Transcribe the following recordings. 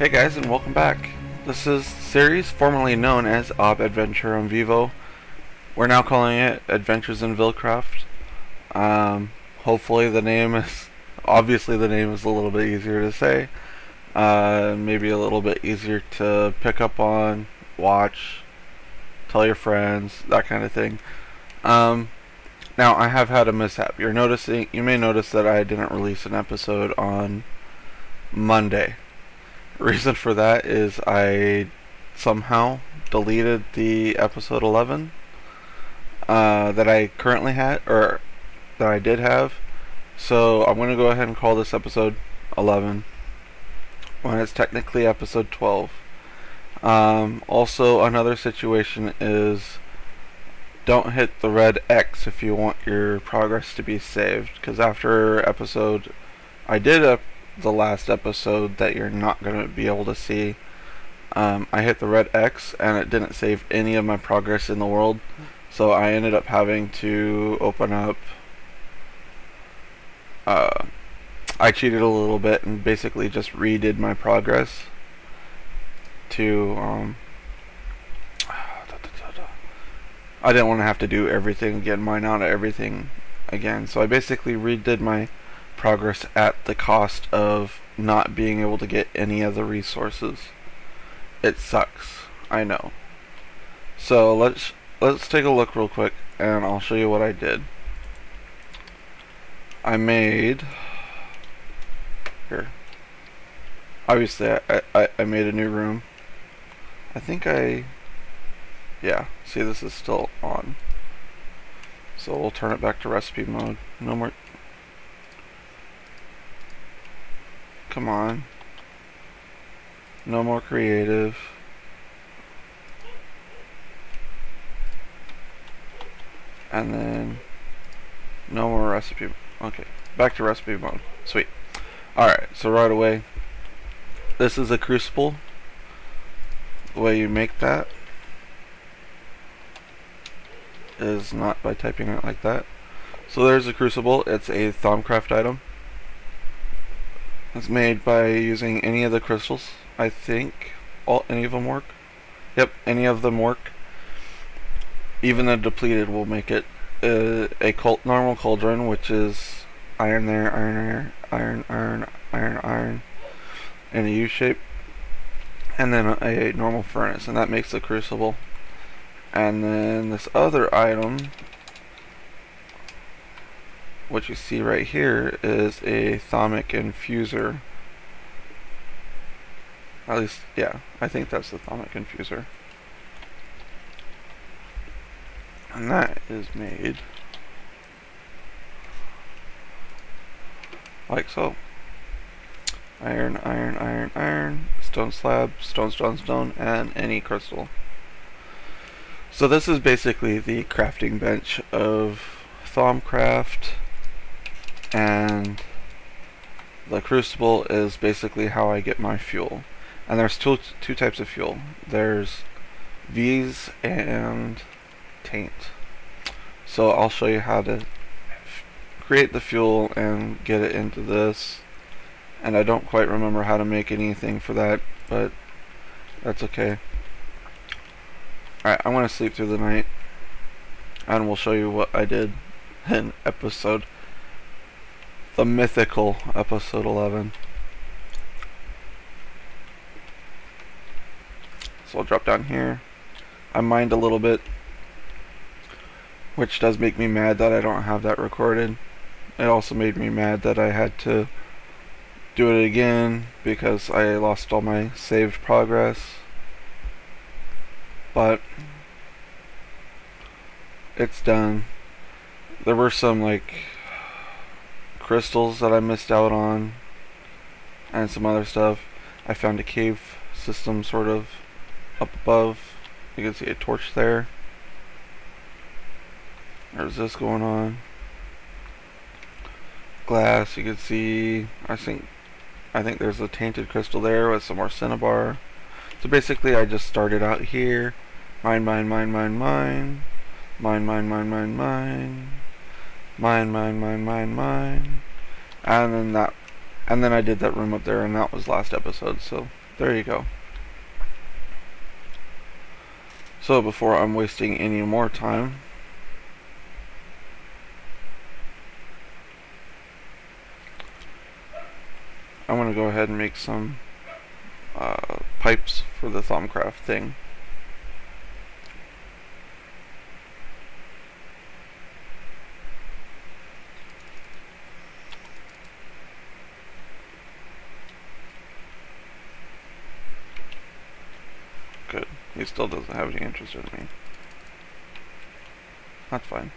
Hey guys, and welcome back. This is the series formerly known as Ob Adventure on Vivo. We're now calling it Adventures in Vilcraft. Hopefully the name is, obviously the name is a little bit easier to say. Maybe a little bit easier to pick up on, watch, tell your friends, that kind of thing. Now I have had a mishap. You may notice that I didn't release an episode on Monday. The reason for that is I somehow deleted the episode 11 that I currently had, or that I did have. So I'm going to go ahead and call this episode 11 when it's technically episode 12. Also, another situation is don't hit the red X if you want your progress to be saved, because after episode I did the last episode that you're not going to be able to see, I hit the red X and it didn't save any of my progress in the world, so I ended up having to open up, I cheated a little bit and basically just redid my progress to, I didn't want to have to do everything again, mine out everything again, so I basically redid my progress at the cost of not being able to get any of the resources. It sucks, I know. So let's take a look real quick and I'll show you what I did. I made here. Obviously I made a new room. I think yeah, see, this is still on. So we'll turn it back to recipe mode. No more. Come on. No more creative. And then no more recipe. Okay, back to recipe mode. Sweet. Alright, so right away, this is a crucible. The way you make that is not by typing it like that. So there's a crucible. It's a Thaumcraft item. It's made by using any of the crystals. I think any of them work. Yep, any of them work. Even the depleted will make it. A normal cauldron, which is iron there, iron, in a U shape, and then a normal furnace, and that makes the crucible. And then this other item, what you see right here, is a thaumic infuser. At least, yeah, I think that's the thaumic infuser. And that is made like so. Iron, stone slab, stone, and any crystal. So this is basically the crafting bench of Thaumcraft, and the crucible is basically how I get my fuel. And there's two types of fuel. There's vids and taint. So I'll show you how to create the fuel and get it into this. And I don't quite remember how to make anything for that, but that's okay. Alright, I'm going to sleep through the night, and we'll show you what I did in the mythical episode 11. So I'll drop down here. I mined a little bit, which does make me mad that I don't have that recorded. It also made me mad that I had to do it again because I lost all my saved progress. But it's done. There were some like crystals that I missed out on and some other stuff. I found a cave system sort of up above. You can see a torch there. There's this going on. Glass, you can see, I think there's a tainted crystal there with some more cinnabar. So basically I just started out here, mine, and then I did that room up there, and that was last episode. So There you go. So before I'm wasting any more time, I'm going to go ahead and make some pipes for the Thaumcraft thing. Good. He still doesn't have any interest in me. That's fine.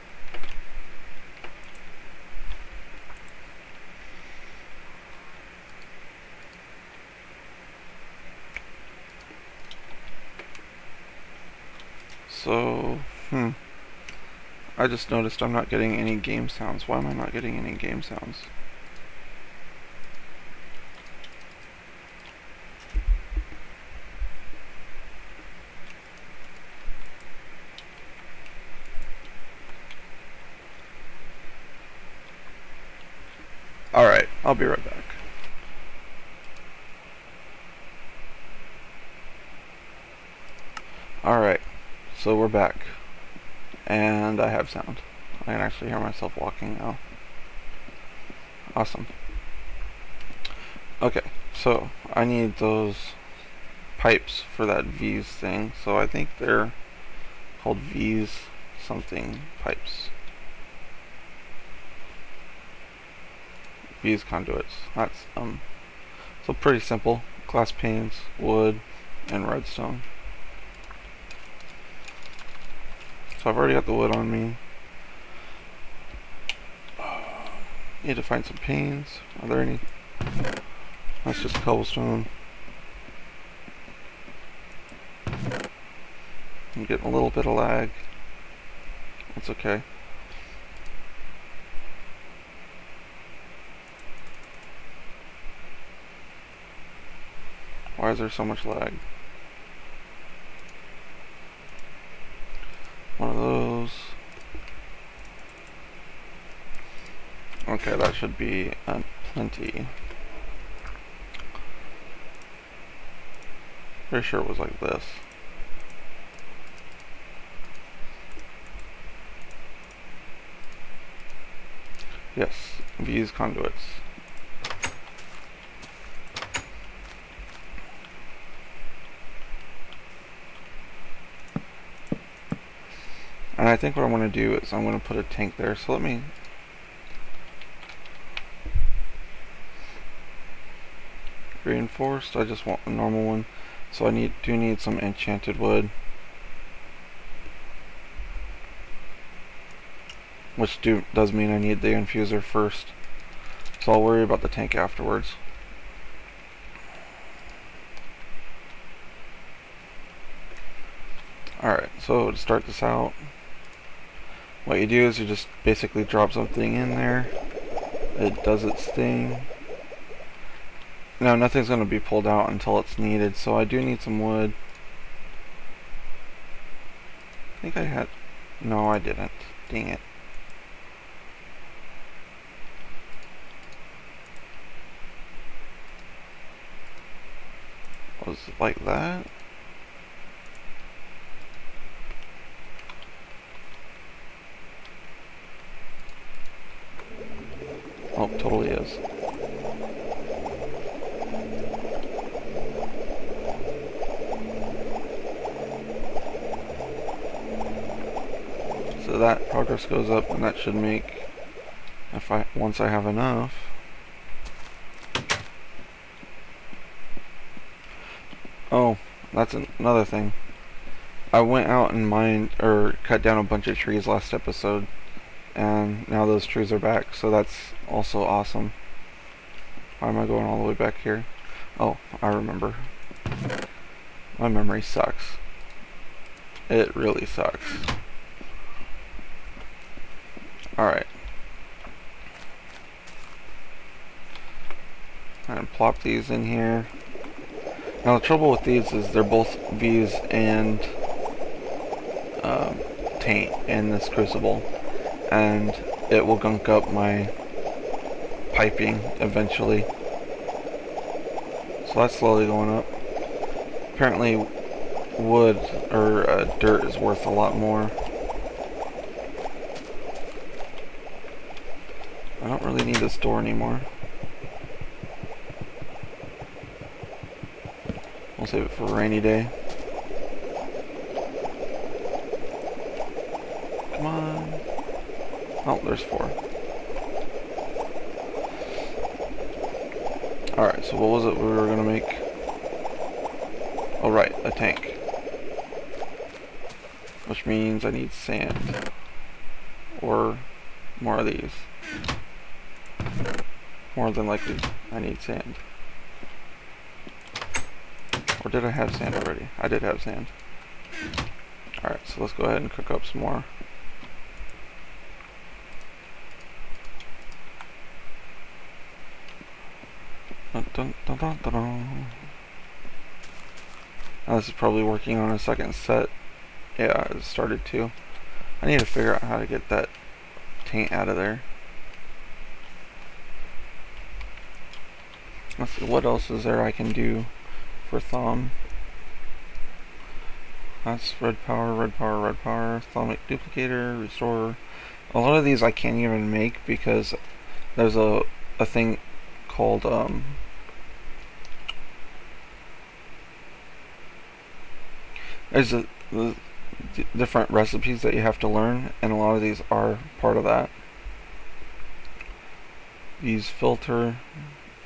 So, I just noticed I'm not getting any game sounds. Why am I not getting any game sounds? Alright, I'll be right back. Alright, so we're back. And I have sound. I can actually hear myself walking now. Awesome. Okay, so I need those pipes for that V's thing. So I think they're called V's something pipes. V's conduits. That's so pretty simple. Glass panes, wood, and redstone. So I've already got the wood on me. Need to find some panes. Are there any? That's just cobblestone. I'm getting a little bit of lag. That's okay. Why is there so much lag? One of those. Okay, that should be plenty. Pretty sure it was like this. Yes, V's conduits. And I think what I'm going to do is I'm going to put a tank there. So let me reinforced. I just want a normal one. So I do need some enchanted wood, which does mean I need the infuser first. So I'll worry about the tank afterwards. Alright, so to start this out, what you do is you just basically drop something in there. It does its thing. Now nothing's going to be pulled out until it's needed, so I do need some wood. I think I had... No, I didn't. Dang it. Was it like that? Oh, totally is. So that progress goes up, and that should make, once I have enough. Oh, that's another thing. I went out and mined, or cut down a bunch of trees last episode, and now those trees are back, so that's also awesome. Why am I going all the way back here? Oh, I remember. My memory sucks. It really sucks. Alright. And plop these in here. Now the trouble with these is they're both V's and taint in this crucible, and it will gunk up my piping eventually. So that's slowly going up. Apparently wood or dirt is worth a lot more. I don't really need this door anymore. We'll save it for a rainy day. Come on. Oh, there's 4. Alright, so what was it we were gonna make? Oh, right, a tank. Which means I need sand. Or more of these. More than likely, I need sand. Or did I have sand already? I did have sand. Alright, so let's go ahead and cook up some more. Dun, dun, dun, dun, dun, dun. Now this is probably working on a second set. Yeah, it started to. I need to figure out how to get that taint out of there. Let's see, what else is there I can do for thumb? That's red power, red power, red power, thaumic duplicator, restore. A lot of these I can't even make because there's a thing called there's the different recipes that you have to learn, and a lot of these are part of that. These filter,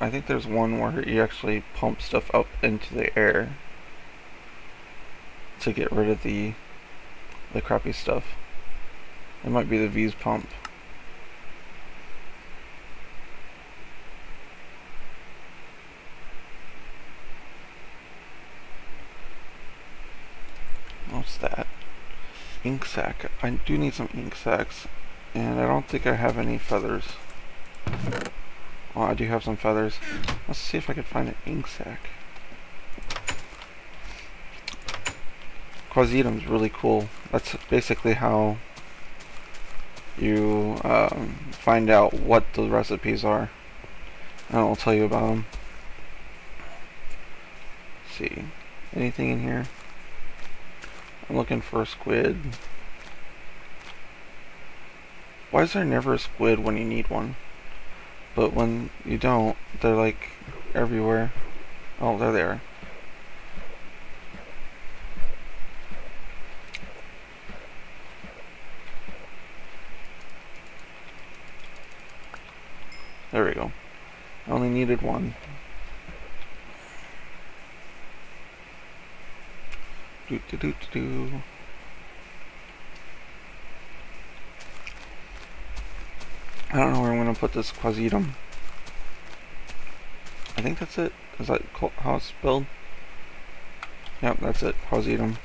I think there's one where you actually pump stuff up into the air to get rid of the crappy stuff. It might be the V's pump. What's that? Ink sac. I do need some ink sacs, and I don't think I have any feathers. Well, I do have some feathers. Let's see if I can find an ink sac. Quasitum's really cool. That's basically how you find out what the recipes are. And I'll tell you about them. Let's see. Anything in here? I'm looking for a squid. Why is there never a squid when you need one? But when you don't, they're like everywhere. Oh, there they are. There we go. I only needed one. Do do do do do. I don't know where I'm gonna put this quasitum. I think that's it. Is that how it's spelled? Yep, that's it. Quasitum.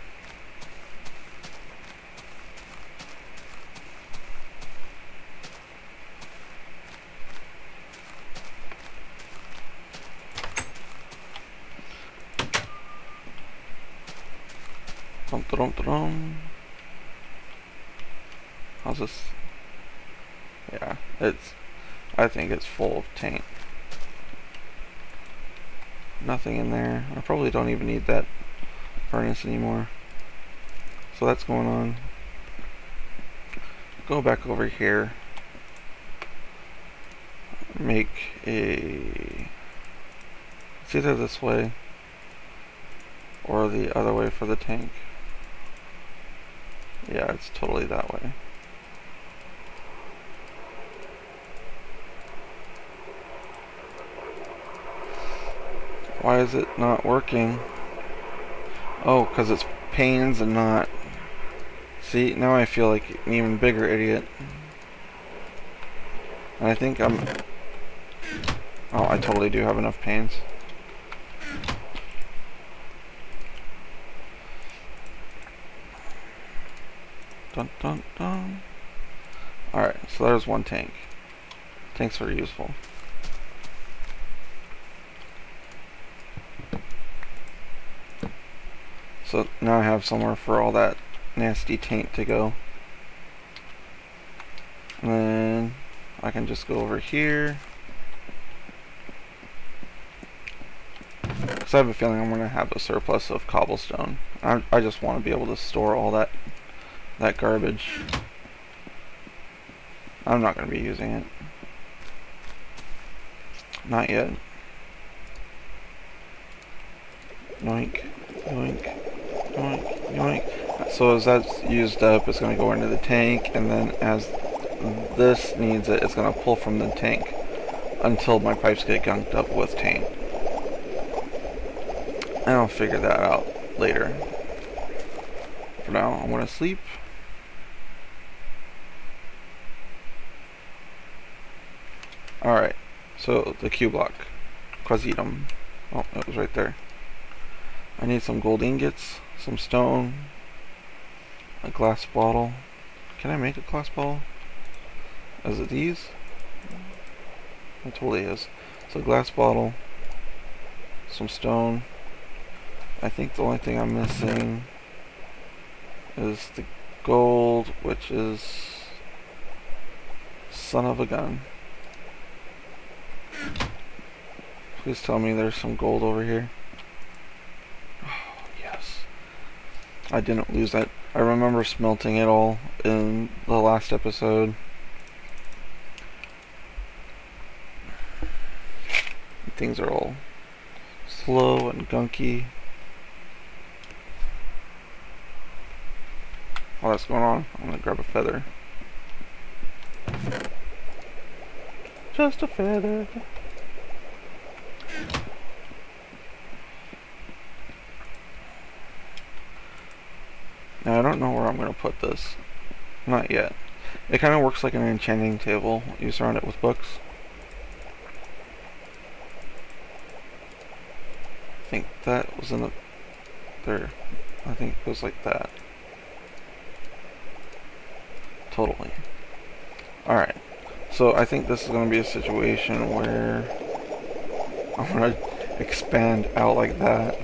How's this? Yeah, I think it's full of taint. Nothing in there. I probably don't even need that furnace anymore. So that's going on. Go back over here. Make a... It's either this way or the other way for the tank. Yeah, it's totally that way. Why is it not working? Oh, because it's panes and not... See, now I feel like an even bigger idiot. And I think I'm... Oh, I totally do have enough panes. Dun dun dun. Alright, so there's one tank. Tanks are useful. So now I have somewhere for all that nasty taint to go. And then I can just go over here. because I have a feeling I'm going to have a surplus of cobblestone. I just want to be able to store all that garbage. I'm not going to be using it. Not yet. Yoink, yoink, yoink, yoink. So as that's used up, it's going to go into the tank, and then as this needs it, it's going to pull from the tank until my pipes get gunked up with tank. And I'll figure that out later. For now, I'm going to sleep. Alright, so the Q block. Quasitum. Oh, it was right there. I need some gold ingots, some stone, a glass bottle. Can I make a glass bottle? Is it these? It totally is. So glass bottle, some stone. I think the only thing I'm missing is the gold, which is son of a gun. Please tell me there's some gold over here. Oh, yes. I didn't lose that. I remember smelting it all in the last episode. Things are all slow and gunky. While that's going on, I'm gonna grab a feather. Just a feather. Now I don't know where I'm gonna put this. Not yet. It kind of works like an enchanting table. You surround it with books. I think that was in the... there. I think it goes like that. Totally. Alright. So I think this is going to be a situation where I'm going to expand out like that.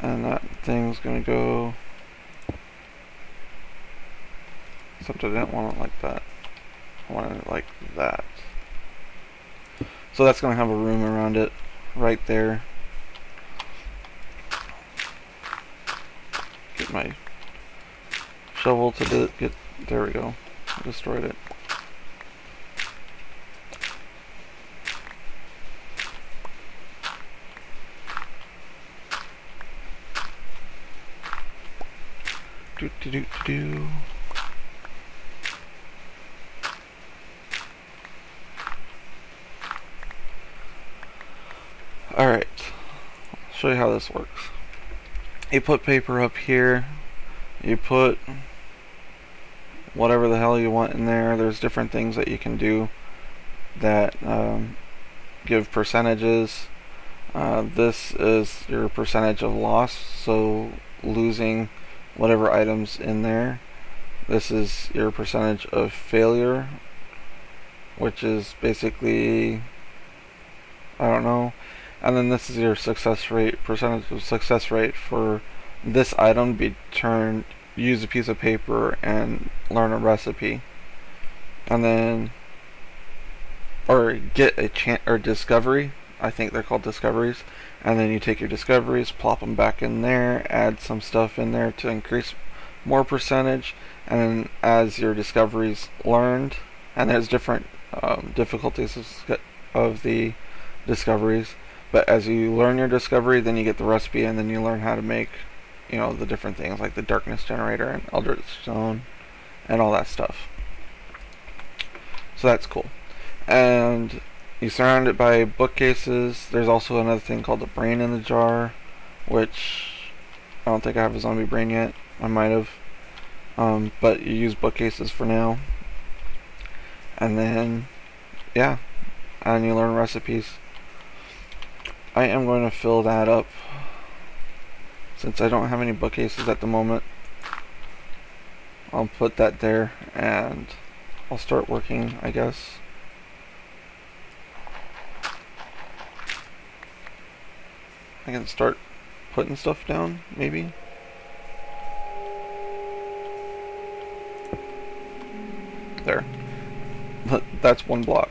And that thing's gonna go, except I didn't want it like that. I wanted it like that. So that's gonna have a room around it right there. Get my shovel to get, there we go. I destroyed it. Do. Alright, I'll show you how this works. You put paper up here, you put whatever the hell you want in there. There's different things that you can do that give percentages. This is your percentage of loss, so losing whatever items in there. This is your percentage of failure, which is basically, I don't know. And then this is your success rate, percentage of success rate for this item to be turned, use a piece of paper and learn a recipe. And then, or get a discovery. I think they're called discoveries. And then you take your discoveries, plop them back in there, add some stuff in there to increase more percentage, and then as your discoveries learned, and there's different difficulties of the discoveries, but as you learn your discovery, then you get the recipe, and then you learn how to make, you know, the different things like the darkness generator and eldritch stone and all that stuff. So that's cool. And you surround it by bookcases. There's also another thing called the brain in the jar, which I don't think I have a zombie brain yet. I might have. But you use bookcases for now. And then, yeah, and you learn recipes. I am going to fill that up since I don't have any bookcases at the moment. I'll put that there, and I'll start working, I guess. I can start putting stuff down, maybe. There. But that's one block.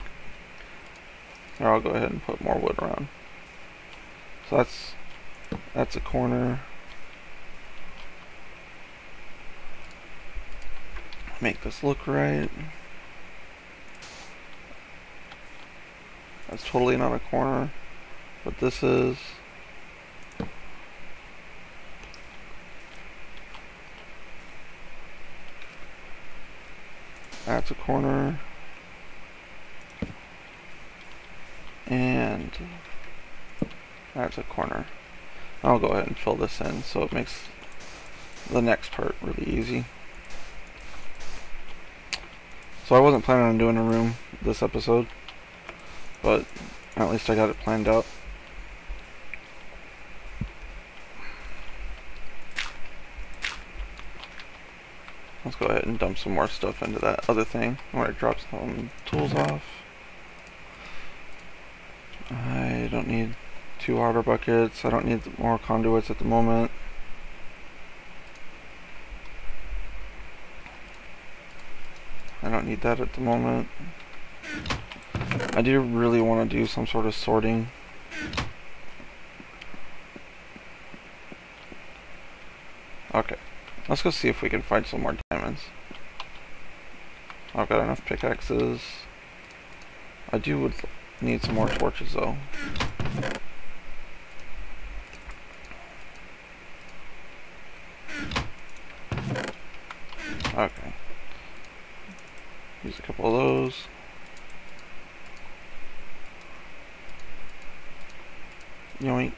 Now I'll go ahead and put more wood around. So that's a corner. Make this look right. That's totally not a corner, but this is. That's a corner. And that's a corner. I'll go ahead and fill this in so it makes the next part really easy. So I wasn't planning on doing a room this episode, but at least I got it planned out. Let's go ahead and dump some more stuff into that other thing. I'm going to drop some tools off. I don't need 2 water buckets. I don't need more conduits at the moment. I don't need that at the moment. I do really want to do some sort of sorting. Okay, let's go see if we can find some more diamonds. I've got enough pickaxes. I would need some more torches though. Okay. Use a couple of those. Yoink.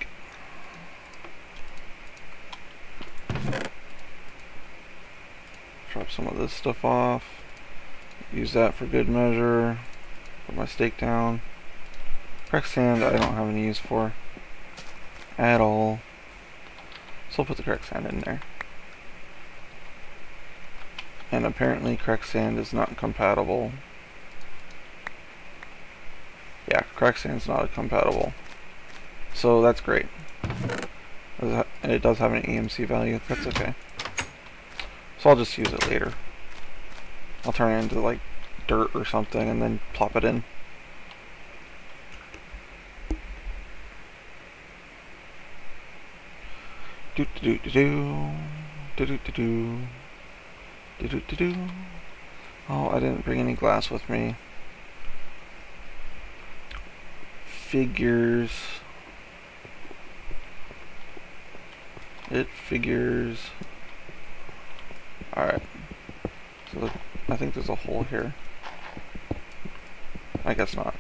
Drop some of this stuff off. Use that for good measure. Put my stake down. Cracked sand I don't have any use for at all. So I'll put the cracked sand in there. And apparently cracked sand is not compatible. Yeah, cracked sand is not compatible. So that's great. It does have an EMC value, that's okay. So I'll just use it later. I'll turn it into like dirt or something and then plop it in. Do do do do do do do do. Do-do-do-do. Oh, I didn't bring any glass with me. Figures. It figures. Alright. So I think there's a hole here. I guess not.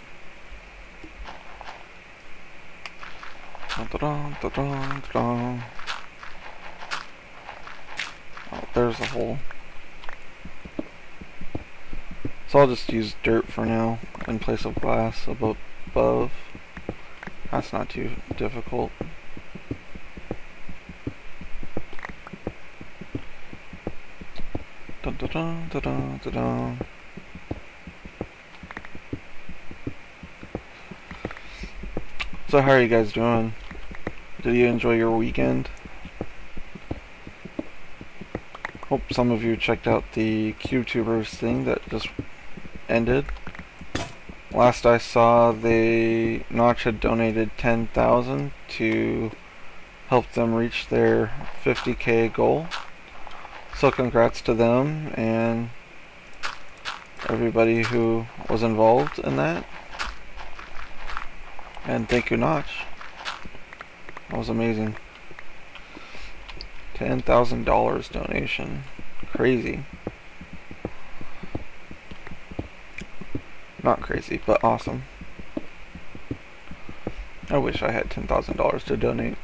Oh, there's a hole. So I'll just use dirt for now in place of glass above. That's not too difficult. Dun, dun, dun, dun, dun, dun, dun. So how are you guys doing? Did you enjoy your weekend? Hope some of you checked out the CubeTubers thing that just ended. Last I saw, Notch had donated 10,000 to help them reach their 50K goal. So congrats to them and everybody who was involved in that. And thank you, Notch. That was amazing. $10,000 donation. Crazy. Not crazy, but awesome. I wish I had $10,000 to donate.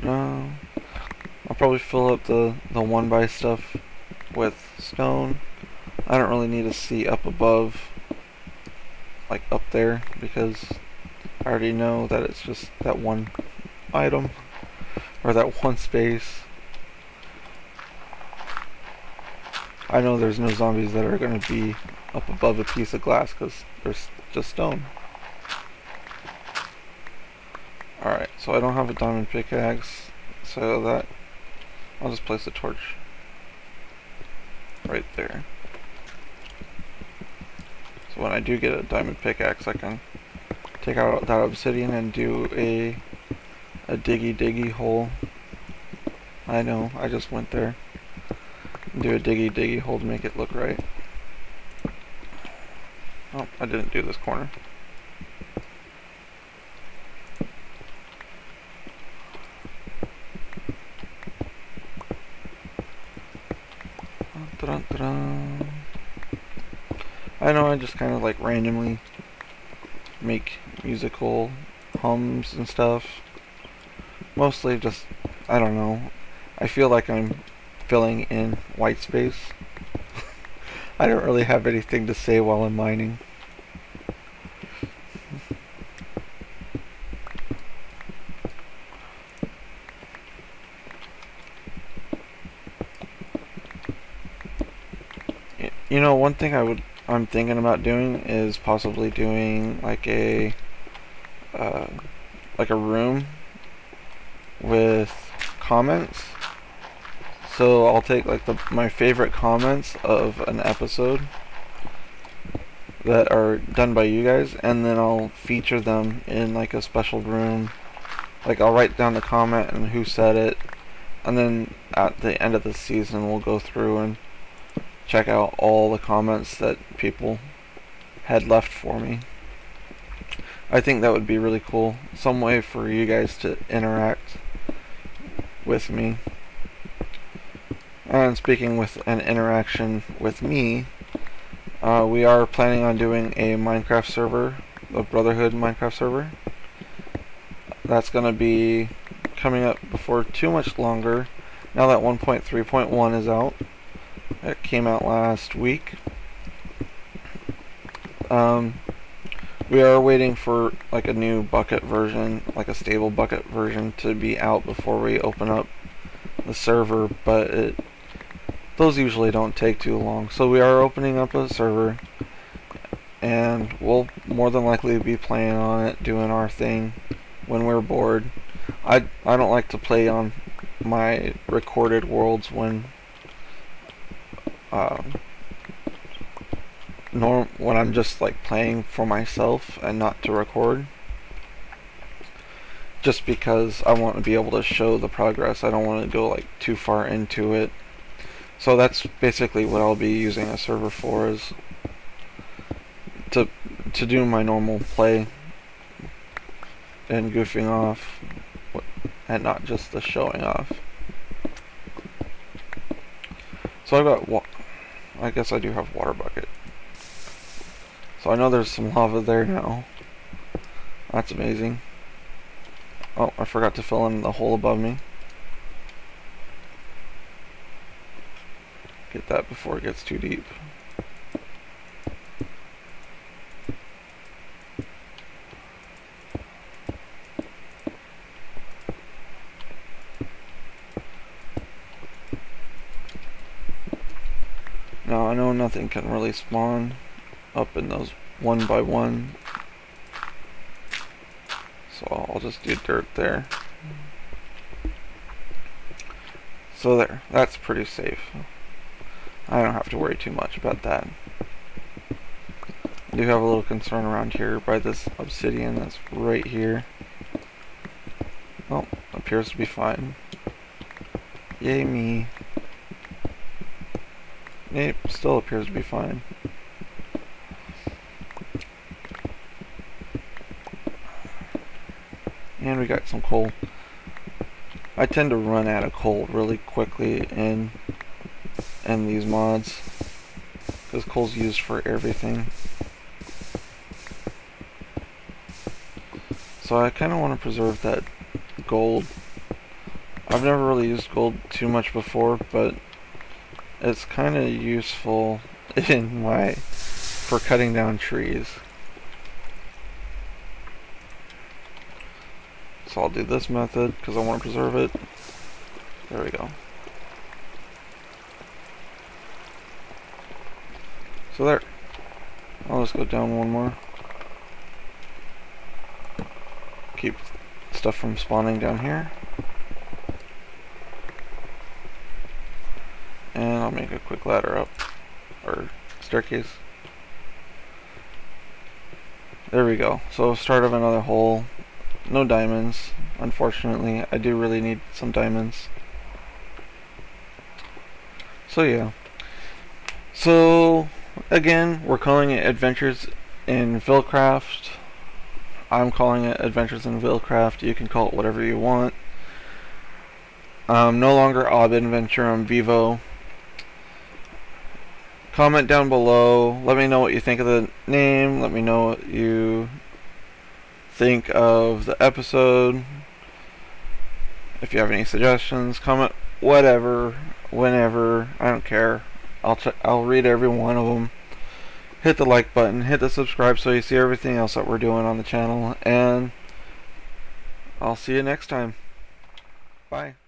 I'll probably fill up the 1x stuff with stone. I don't really need to see up above, like up there, because I already know that it's just that one item. or that one space. I know there's no zombies that are going to be up above a piece of glass because there's just stone. Alright, so I don't have a diamond pickaxe, so that I'll just place a torch right there. So when I do get a diamond pickaxe, I can take out that obsidian and do a diggy hole. I know, I just went there. Do a diggy hole to make it look right. Oh, I didn't do this corner. I know I just kind of like randomly make musical hums and stuff. Mostly just, I don't know, I feel like I'm filling in white space. I don't really have anything to say while I'm mining. You know, one thing I'm thinking about doing is possibly doing like a room with comments. So I'll take like my favorite comments of an episode that are done by you guys, and then I'll feature them in like a special room. Like I'll write down the comment and who said it, and then at the end of the season we'll go through and check out all the comments that people had left for me. I think that would be really cool. Some way for you guys to interact with me. And speaking with an interaction with me, we are planning on doing a Minecraft server, a Brotherhood Minecraft server. That's going to be coming up before too much longer, now that 1.3.1 is out. It came out last week. We are waiting for like a new bucket version, like a stable bucket version, to be out before we open up the server, but those usually don't take too long. So we are opening up a server, and we'll more than likely be playing on it, doing our thing when we're bored. I don't like to play on my recorded worlds when when I'm just like playing for myself and not to record, just because I want to be able to show the progress. I don't want to go like too far into it. So that's basically what I'll be using a server for, is to do my normal play and goofing off, and not just the showing off. So I've got I guess I do have water bucket. So I know there's some lava there now. That's amazing. Oh, I forgot to fill in the hole above me. Get that before it gets too deep. Now I know nothing can really spawn up in those 1 by 1, so I'll just do dirt there. So there, that's pretty safe. I don't have to worry too much about that. I do have a little concern around here by this obsidian that's right here. Oh, appears to be fine. Yay me. Yep, still appears to be fine. And we got some coal. I tend to run out of coal really quickly in these mods, because coal's used for everything. So I kind of want to preserve that gold. I've never really used gold too much before, but it's kind of useful for cutting down trees. So I'll do this method because I want to preserve it. There we go. So there. I'll just go down one more. Keep stuff from spawning down here. And I'll make a quick ladder up. Or staircase. There we go. So start of another hole. No diamonds, unfortunately. I do really need some diamonds. So yeah. So again, we're calling it Adventures in Vilcraft. I'm calling it Adventures in Vilcraft. You can call it whatever you want. No longer Ob Adventurum Vivo. Comment down below. Let me know what you think of the name. Let me know what you think of the episode. If you have any suggestions, comment whatever, whenever. I don't care. I'll read every one of them. Hit the like button. Hit the subscribe so you see everything else that we're doing on the channel. And I'll see you next time. Bye.